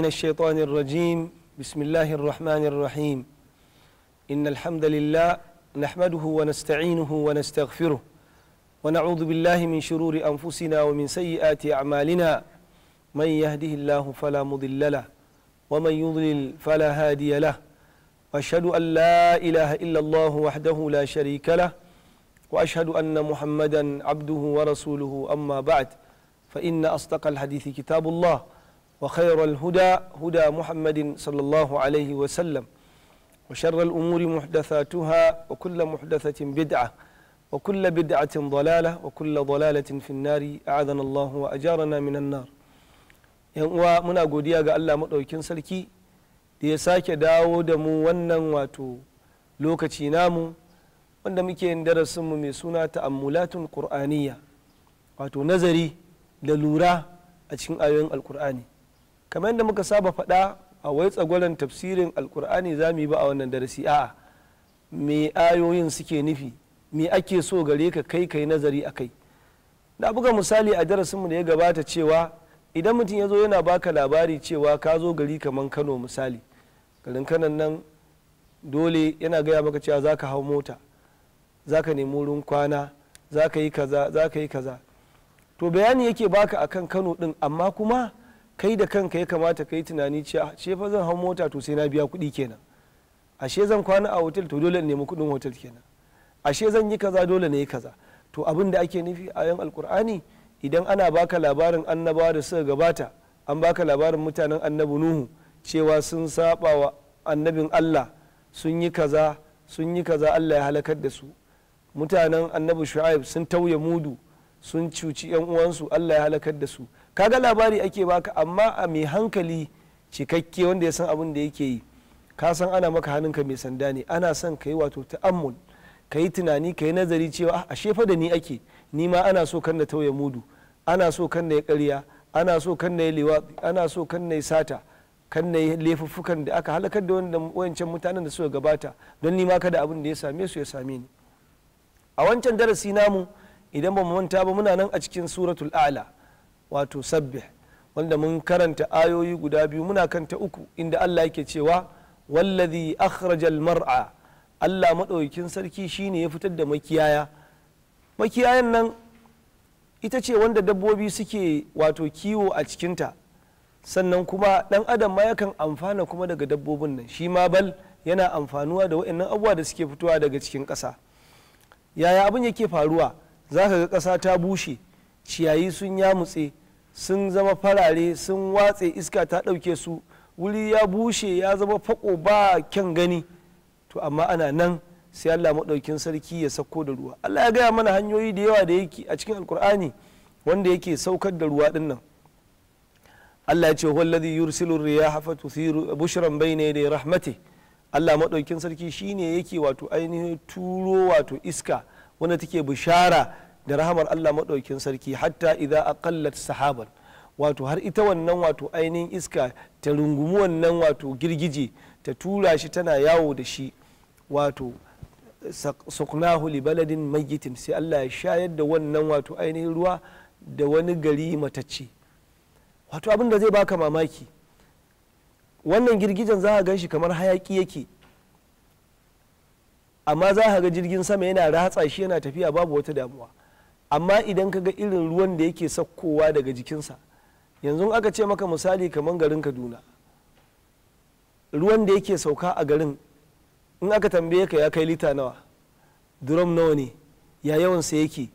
من الشيطان الرجيم بسم الله الرحمن الرحيم إن الحمد لله نحمده ونستعينه ونستغفره ونعوذ بالله من شرور أنفسنا ومن سيئات أعمالنا من يهده الله فلا مضل له ومن يضلل فلا هادي له وأشهد أن لا إله إلا الله وحده لا شريك له وأشهد أن محمدا عبده ورسوله أما بعد فإن أصدق الحديث كتاب الله وخير الهدى هدى محمد صلى الله عليه وسلم وشر الأمور محدثاتها وكل محدثة بدعة وكل بدعة ضلالة وكل ضلالة في النار أعاذنا الله وأجارنا من النار ومنا godiya ga Allah maɗaukin sarki da ya sake dawo da mu wannan wato lokaci namu wanda muke yin darasinmu mai suna ta'ammulatun qur'aniyya wato nazari da lura a cikin ayoyin alkur'ani kamar yadda muka saba faɗa a wai tsagwaron tafsirin alkur'ani za mu yi ba a wannan darasi a'a me ayoyin suke nufi me ake so gare ka kai nazari a kai na buga misali a darasinmu da ya gabata cewa idan mutum ya zo yana baka labari cewa ka zo gari kamar kano misali garin kanan nan dole yana gaya maka cewa za ka hau mota za ka nemi wurin kwana za ka yi kaza za ka yi kaza to bayani yake baka akan kano din amma kuma kai da kanka ya kamata ka yi tunani cewa ashe fa zan hau mota to sai na biya kuɗi kenan ashe zan kwana a hotel to dole in nemi kuɗin hotel kenan ashe zan yi kaza dole ne yi kaza to abin da ake nufi a yan alkur'ani idan ana baka labarin annabawa da suka gabata an baka labarin mutanen annabi nuhu cewa sun saba wa annabin Allah sun yi kaza Allah ya halakar da su mutanen annabi shu'aib sun tauye mudu sun cuci yan uwansu Allah ya halakar da su kaga labari ake baka amma a mai hankali cikakke wanda ya san abin da yake yi ka san ana maka hannunka mai sanda ne ana son ka yi wato ta'ammul ka yi tunani ka yi nazari cewa ashe fa da ni ake ni ma ana so kan na tauye mudu ana so kan na yi ƙarya ana so kan na yi liwaɗi ana so kan na yi sata kan na yi laifuffukan da aka halakar da wancan mutanen da suka gabata don ni ma kada abin da ya same su ya same ni a wancan darasi namu idan ba mu manta ba muna nan a cikin suratul a'la wato sabbih wanda mun karanta ayoyi guda biyu muna kanta uku inda Allah yake cewa wallazi akhrajal mar'a Allah madaukakin sarki shine ya fitar da makiyaya makiyayan nan ita ce wanda dabbobi suke wato kiwo a cikinta sannan kuma dan adam ma yakan amfana kuma daga dabbobin nan shi ma bal yana amfanuwa da waɗannan abubuwa da suke fitowa daga cikin ƙasa yaya abin yake faruwa za ka ga ƙasa ta bushe ciyayi sun yamutse sun zama farare sun watse iska ta ɗauke su wuri ya bushe ya zama fako ba kyan gani to amma ana nan sai Allah maɗaukin sarki ya sauko da ruwa Allah ya gaya mana hanyoyi da yawa da yake a cikin alkur'ani wanda yake saukar da ruwa ɗin nan Allah ya ce wallazi yursilu riyaha fatuthiru bushran bayna yaday rahmati Allah maɗaukin sarki shine yake wato ainihin turo wato iska wanda take bishara da rahamar Allah maɗaukin sarki hatta idza aqallat sahaban wato har ita wannan wato ainihin iska ta rungumi wannan wato girgije ta tura shi tana yawo da shi wato suqnahu li baladin mayyitin sai Allah ya shayar da wannan wato ainihin ruwa da wani gari matacce wato abin da zai baka mamaki wannan girgijen za ka gan shi kamar hayaki yake amma za ka ga jirgin sama yana ratsa shi yana tafiya babu wata damuwa amma idan ka ga irin ruwan da yake sakkowa daga jikinsa yanzu aka ce maka misali kamar garin Kaduna ruwan da yake sauka a garin in aka tambaye ka ya kai lita nawa drum nawa ne ya yawansa yake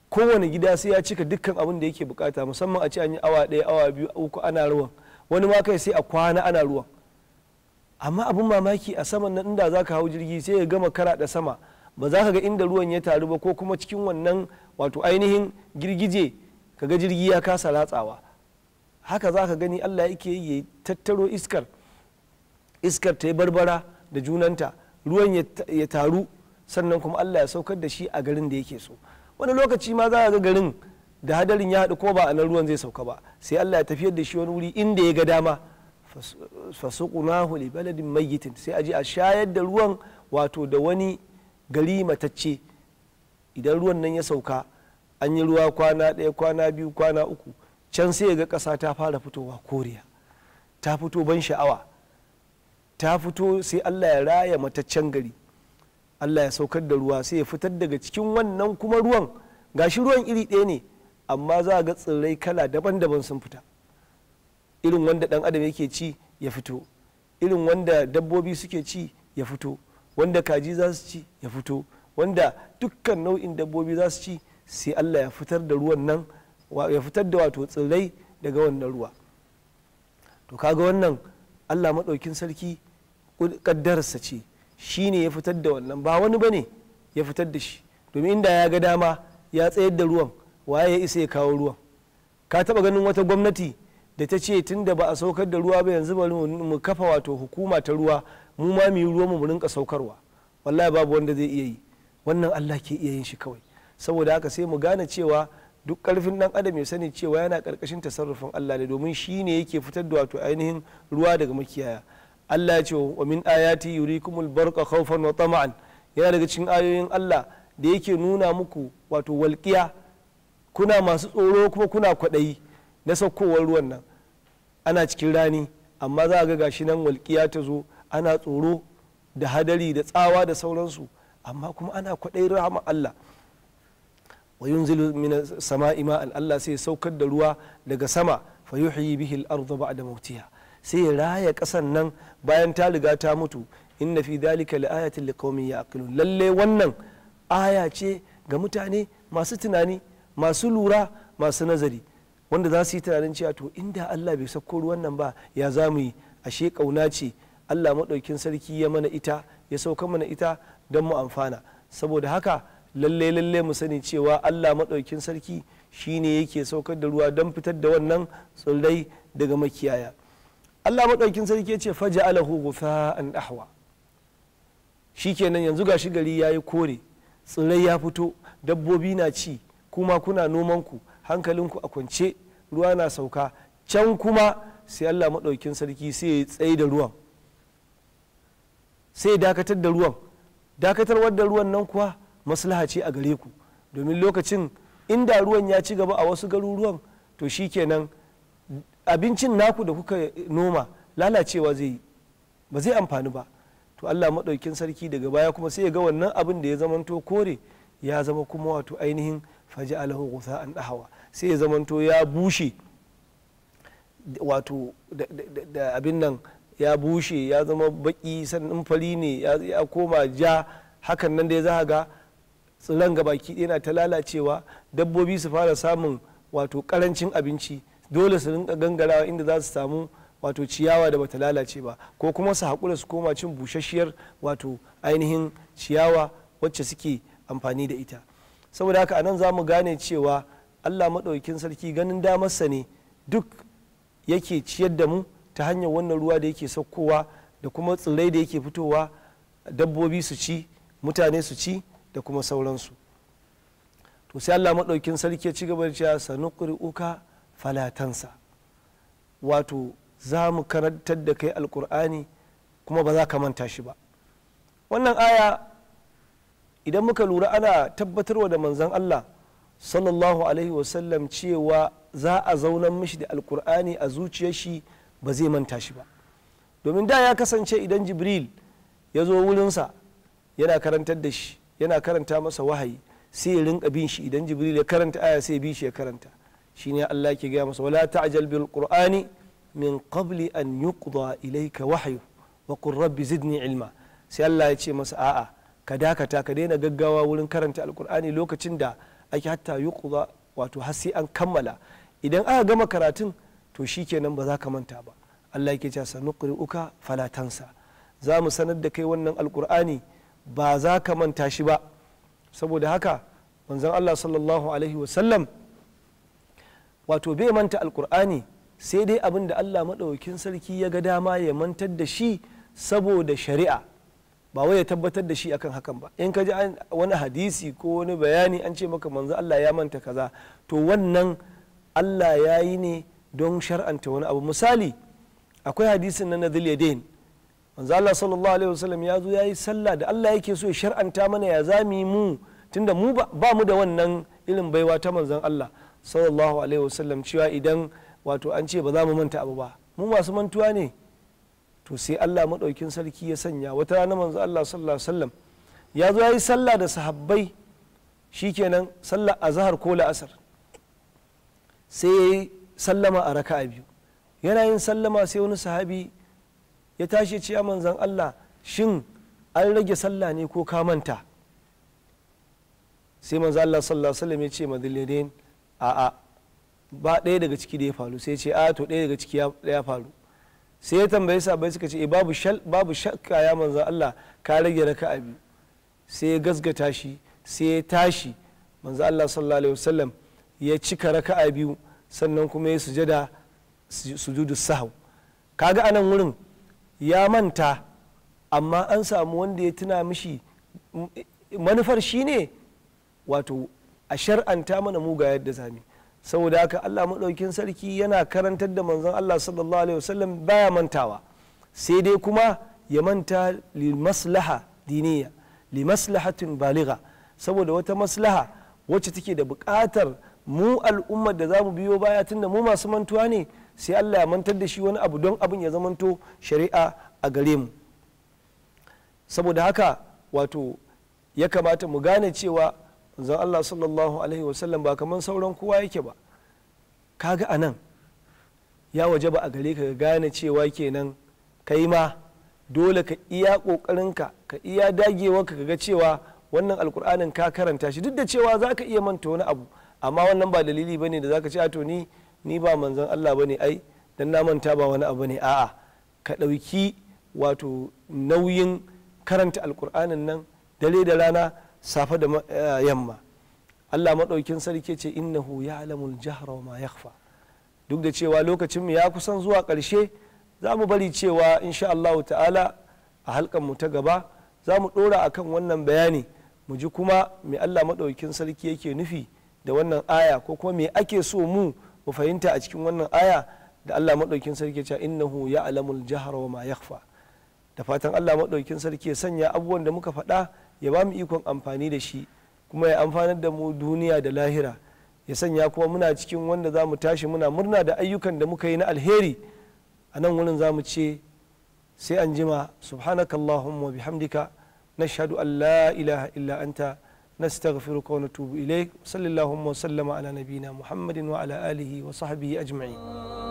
kowane gida sai ya cika dukkan abin da yake bukata musamman a ce an yi awa ɗaya awa biyu uku ana ruwan wani ma kai sai a kwana ana ruwan amma abin mamaki a saman nan inda za ka hau jirgi sai ya gama kara da sama ba za ka ga inda ruwan ya taru ba ko kuma cikin wannan wato ainihin girgije ka ga jirgi ya kasa ratsawa haka za ka gani Allah yake yi tattaro iskar ta yi barbara da junanta ruwan ya taru sannan kuma Allah ya saukar da shi a garin da yake so wani lokaci ma za ga garin da hadarin ya haɗu ko ba a nan ruwan zai sauka ba sai Allah ya tafiyar da shi wani wuri inda ya ga dama fasuqnahu li baladin mayyitin sai a je a shayar da ruwan wato da wani gari matacce idan ruwan nan ya sauka an yi ruwa kwana ɗaya kwana biyu kwana uku can sai ga ƙasa ta fara fitowa koriya ta fito ban sha'awa, ta fito sai Allah ya raya mataccen gari, Allah ya saukar da ruwa sai ya fitar daga cikin wannan kuma ruwan, gashi ruwan iri ɗaya ne amma za a ga tsirrai kala daban-daban sun fita, irin wanda ɗan adam yake ci ya fito, irin wanda dabbobi suke ci ya fito, wanda kaji za su ci ya fito, wanda dukkan nau'in dabbobi za su ci, sai Allah ya fitar da ruwan nan, ya fitar da wato tsirrai daga wannan ruwa. To kaga wannan Allah maɗaukin sarki ƙaddararsa ce, shi ne ya fitar da wannan, ba wani bane ya fitar da shi, domin inda ya ga dama ya tsayar da ruwan, waye ya isa ya kawo ruwan? Ka taɓa ganin wata gwamnati da ta ce tun da ba a saukar da ruwa ba yanzu bari mu kafa wato hukuma ta ruwa, mu ma mu yi ruwa mu rinka saukarwa? Wallahi babu wanda zai iya yi, wannan Allah ke iya yin shi kawai. Saboda haka sai mu gane cewa duk karfin dan adam ya sani cewa yana karkashin tasarrufin Allah ne, domin shi ne yake fitar da wato ainihin ruwa daga makiyaya. Allah ya ce wa min ayati yurikumul barqa khawfan wa tama'an, yana daga cikin ayoyin Allah da yake nuna muku wato walqiya, kuna masu tsoro kuma kuna kwaɗayi na saukowar ruwan nan. Ana cikin rani amma za a ga gashi nan walqiya ta zo, ana tsoro da hadari da tsawa da sauransu, amma kuma ana kwaɗayin rahama Allah. wa yunzilu min sama'i ma'an, Allah sai saukar da ruwa daga sama, fa yuhyi bihi al-ardha ba'da mawtiha, sai ya raya kasan nan bayan ta riga ta mutu. Inna fi dhalika laayatin liqaumin ya'qilun, lalle wannan aya ce ga mutane masu tunani, masu lura, masu nazari, wanda za su yi tunanin cewa to inda Allah bai sauko ruwan nan ba ya zamu yi? Ashe kauna ce Allah madaukin sarki ya mana ita, ya sauka mana ita don mu amfana. Saboda haka lalle mu sani cewa Allah maɗaukin sarki shine yake saukar da ruwa don fitar da wannan tsirrai daga makiyaya. Allah maɗaukin sarki ya ce faja'alahu ghufa'an ahwa, shikenan yanzu gashi gari yayi kore, tsirrai ya fito, dabbobi na ci, kuma kuna noman ku, hankalinku a kwance, ruwa na sauka, can kuma sai Allah maɗaukin sarki sai ya tsaye da ruwan, sai ya dakatar da ruwan. Dakatarwar da ruwan nan kuwa maslaha ce a gare ku, domin lokacin inda ruwan ya ci gaba a wasu garuruwan to shikenan abincin naku da kuka noma lalacewa zai yi, ba zai amfani ba. To Allah maɗaukin sarki daga baya kuma sai ya ga wannan abin da ya zamanto kore ya zama kuma wato ainihin faja'alahu ghusa'an ahwa, sai ya zamanto ya bushe, wato da abin nan ya bushe ya zama baki, sannan fari ne ya koma ja, hakan nan dai za ga tsiran gabaki yana ta lalacewa, dabbobi su fara samun wato karancin abinci, dole su rinka gangarawa inda za su samu wato ciyawa da bata lalace ba, ko kuma su haƙura su koma cin busasshiyar wato ainihin ciyawa wacce suke amfani da ita. Saboda haka anan za mu gane cewa Allah maɗaukin sarki ganin damarsa ne duk yake ciyar da mu ta hanyar wannan ruwa da yake saukowa, da kuma tsirrai da yake fitowa, dabbobi su ci, mutane su ci, da kuma sauransu. To sai Allah maɗaukin sarki ya ci gaba da cewa sanuqri'uka fala tansa, wato za mu karantar da kai alkur'ani kuma ba za ka manta shi ba. Wannan aya idan muka lura ana tabbatarwa da manzon Allah sallallahu alaihi wasallam cewa za a zaunar mishi da alkur'ani a zuciyar shi, ba zai manta shi ba. Domin da ya kasance idan Jibril ya zo wurinsa yana karantar da shi, yana karanta masa wahayi, sai ya rinka bin shi, idan Jibril ya karanta aya sai bi shi ya karanta. Shine Allah ke gaya masa wala ta'jal bil qur'ani min qabli an yuqda ilayka wahyu wa qur rabbi zidni ilma. Sai Allah ya ce masa a'a, ka dakata, ka daina gaggawa wurin karanta alkur'ani lokacin da ake hatta yuqda, wato har sai an kammala. Idan aka gama karatun to shikenan ba za ka manta ba. Allah yake cewa sanuqri'uka fala tansa, za mu sanar da kai wannan alkur'ani ba za ka manta shi ba. Saboda haka manzon Allah sallallahu alaihi wasallam wato bai manta alkur'ani, sai dai abin da Allah maɗaukin sarki ya ga dama ya mantar da shi saboda shari'a, ba wai ya tabbatar da shi akan hakan ba. In ka ji wani hadisi ko wani bayani an ce maka manzo Allah ya manta kaza, to wannan Allah ya yi ne don shar'anta wani abu. Misali, akwai hadisin na Dhul Yadayn, manzo Allah sallallahu alaihi wasallam ya zo ya yi sallah da Allah yake so ya shar'anta mana ya zami mu, tunda mu ba mu da wannan irin baiwa ta manzon Allah sallallahu alaihi wasallam cewa idan wato an ce ba za mu manta abu ba, mu masu mantuwa ne. To sai Allah maɗaukin sarki ya sanya wata rana manzo Allah sallallahu alaihi wasallam ya zo ya yi sallah da sahabbai, shikenan sallar azhar ko la'asar, sai ya yi sallama a raka'a biyu. Yana yin sallama sai wani sahabi ya tashi ce ya manzon Allah, shin an rage sallah ne ko ka manta? Sai manzo Allah sallallahu alaihi wasallam ya ce madalilin a'a, ba ɗaya daga ciki da ya faru. Sai ya ce a to ɗaya daga ciki ya faru. Sai ya tambaye sahabbai suka ce babu shakka ya manzo Allah, ka rage raka'a biyu. Sai ya gasgata shi, sai ya tashi manzo Allah sallallahu alaihi wasallam ya cika raka'a biyu, sannan kuma ya sujada sujudu sahw. Kaga anan wurin ya manta, amma an samu wanda ya tuna mishi. Manufar shine wato a shar'anta mana mu ga yadda zami. Saboda haka Allah maɗaukin sarki yana karantar da manzon Allah sallallahu alaihi wasallam baya mantawa, sai dai kuma ya manta li maslaha diniya, li maslahatin baligha, saboda wata maslaha wacce take da buƙatar mu al'ummar da zamu biyo baya, tunda mu masu mantuwa ne, sai Allah ya mantar da shi wani abu don abin ya zamanto shari'a a gare mu. Saboda haka wato ya kamata mu gane cewa manzon Allah sallallahu alaihi wasallam ba kamar sauran kowa yake ba. Kaga anan ya waje ba a gare ka gane cewa kenan kai ma dole ka iya kokarinka, ka iya dagewarka ka ga cewa wannan alkur'anin ka karanta shi, duk da cewa za ka iya manta wani abu, amma wannan ba dalili bane da za ka ce a to ni ba manzon Allah bane, ai dan na manta ba wani abu ne. A'a, ka ɗauki wato nauyin karanta alkur'anin nan dare da rana, safe da yamma. Allah maɗaukin sarki ce innahu ya'lamul jahra wa ma yakhfa. Duk da cewa lokacin mu ya kusan zuwa ƙarshe, za mu bari cewa insha Allah ta'ala a halkan mu ta gaba za mu ɗora akan wannan bayani, mu ji kuma me Allah maɗaukin sarki yake nufi da wannan aya, ko kuma me ake so mu fahimta a cikin wannan aya da Allah maɗaukin sarki ce innahu ya'lamul jahra wa ma yakhfa. Da fatan Allah maɗaukin sarki ya sanya abubuwan da muka faɗa ya ba mu ikon amfani da shi, kuma ya amfanar da mu duniya da lahira, ya sanya kuma muna cikin wanda za mu tashi muna murna da ayyukan da muka yi na alheri. A nan wurin za mu ce sai an jima, subhanakallahumma bihamdika nashhadu an la ilaha illa anta nastaghfiruka wa natubu ilaik. Sallallahu wa sallama ala nabina Muhammadin wa ala alihi wa sahbihi ajma'in.